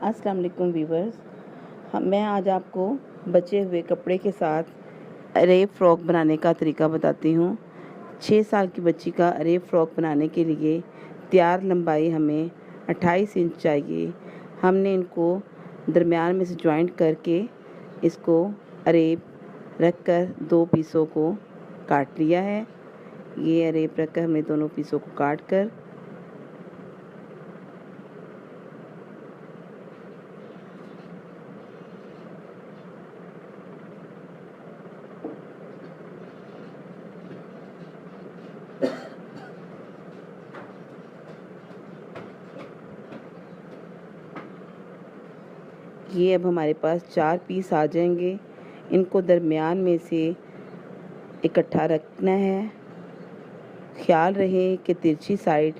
अस्सलाम वालेकुम व्यूवर्स। मैं आज आपको बचे हुए कपड़े के साथ अरेब फ़्रॉक बनाने का तरीका बताती हूँ। 6 साल की बच्ची का अरेब फ़्रॉक बनाने के लिए तैयार लंबाई हमें 28 इंच चाहिए। हमने इनको दरमियान में से जॉइंट करके इसको अरेब रख कर 2 पीसों को काट लिया है। ये अरेब रख कर हमने दोनों पीसों को काट कर ये अब हमारे पास 4 पीस आ जाएंगे। इनको दरमियान में से इकट्ठा रखना है। ख्याल रहे कि तिरछी साइड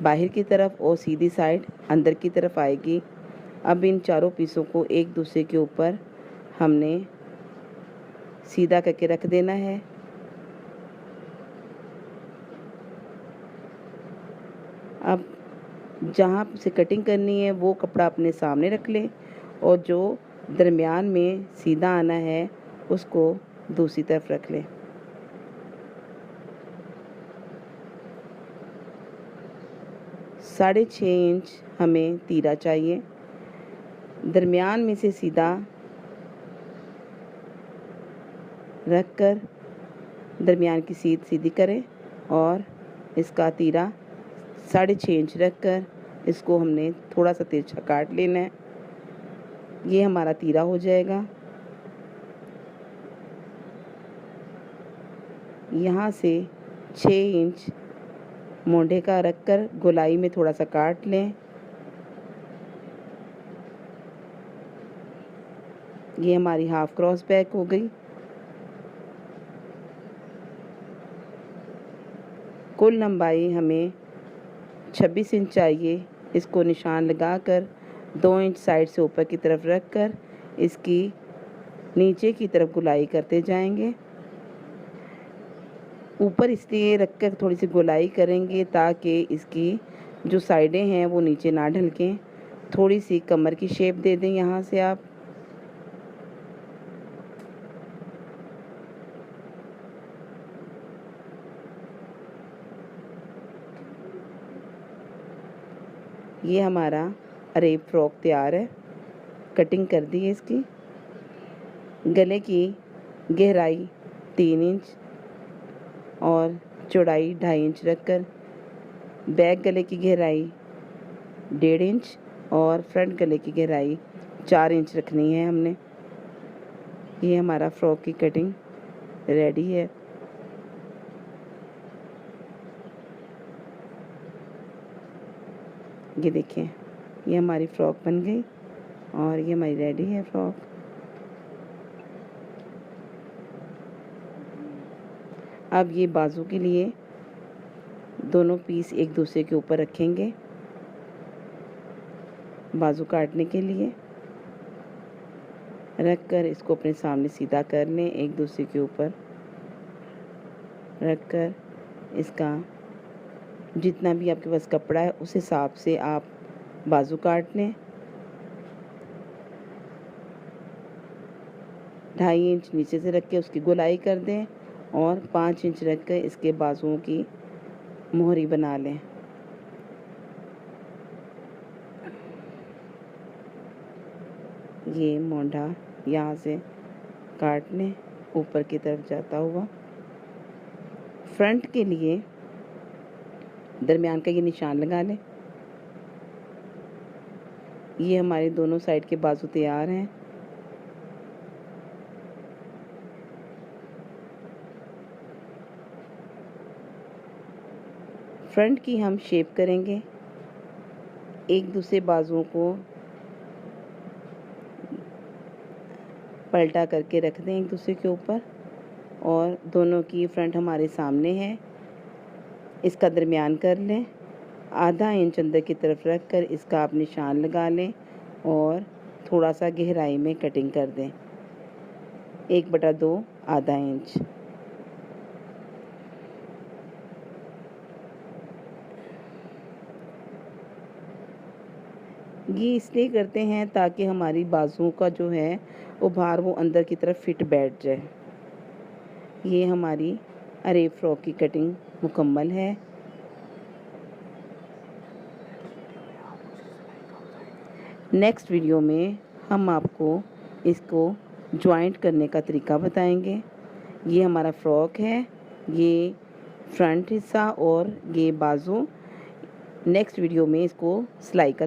बाहर की तरफ और सीधी साइड अंदर की तरफ आएगी। अब इन चारों पीसों को एक दूसरे के ऊपर हमने सीधा करके रख देना है। अब जहाँ से कटिंग करनी है वो कपड़ा अपने सामने रख लें और जो दरमियान में सीधा आना है उसको दूसरी तरफ रख लें। साढ़े 6 इंच हमें तीरा चाहिए। दरमियान में से सीधा रख कर दरमियान की सीधी करें और इसका तीरा 6.5 इंच रख कर इसको हमने थोड़ा सा तिरछा काट लेना है। ये हमारा तीरा हो जाएगा। यहाँ से 6 इंच मोंढे का रख कर गोलाई में थोड़ा सा काट लें। ये हमारी हाफ क्रॉस बैक हो गई। कुल लंबाई हमें 26 इंच चाहिए। इसको निशान लगाकर 2 इंच साइड से ऊपर की तरफ रख कर इसकी नीचे की तरफ गोलाई करते जाएंगे। ऊपर इसलिए रख कर थोड़ी सी गोलाई करेंगे ताकि इसकी जो साइडें हैं वो नीचे ना ढलकें। थोड़ी सी कमर की शेप दे दें यहाँ से आप। ये हमारा अरेब फ़्रॉक तैयार है। कटिंग कर दी है इसकी। गले की गहराई 3 इंच और चौड़ाई 2.5 इंच रखकर बैक गले की गहराई 1.5 इंच और फ्रंट गले की गहराई 4 इंच रखनी है हमने। ये हमारा फ़्रॉक की कटिंग रेडी है। ये देखें, ये हमारी फ़्रॉक बन गई और ये हमारी रेडी है फ़्रॉक। अब ये बाजू के लिए दोनों पीस एक दूसरे के ऊपर रखेंगे बाजू काटने के लिए। रख कर इसको अपने सामने सीधा कर लें। एक दूसरे के ऊपर रख कर इसका जितना भी आपके पास कपड़ा है उस हिसाब से आप बाजू काट लें। 2.5 इंच नीचे से रख के उसकी गोलाई कर दें और 5 इंच रख कर इसके बाजुओं की मोहरी बना लें। ये मोंढा यहाँ से काट लें ऊपर की तरफ जाता हुआ। फ्रंट के लिए दरमियान का ये निशान लगा लें। ये हमारे दोनों साइड के बाजू तैयार हैं। फ्रंट की हम शेप करेंगे। एक दूसरे बाजुओं को पलटा करके रख दें एक दूसरे के ऊपर और दोनों की फ्रंट हमारे सामने है। इसका दरमियान कर लें। 1/2 इंच अंदर की तरफ रख कर इसका आप निशान लगा लें और थोड़ा सा गहराई में कटिंग कर दें। 1/2 1/2 इंच। ये इसलिए करते हैं ताकि हमारी बाजुओं का जो है वो भार वो अंदर की तरफ फिट बैठ जाए। ये हमारी अरेब फ्रॉक की कटिंग मुकम्मल है। नेक्स्ट वीडियो में हम आपको इसको जॉइंट करने का तरीका बताएंगे। ये हमारा फ्रॉक है, ये फ्रंट हिस्सा और ये बाजू। नेक्स्ट वीडियो में इसको सिलाई का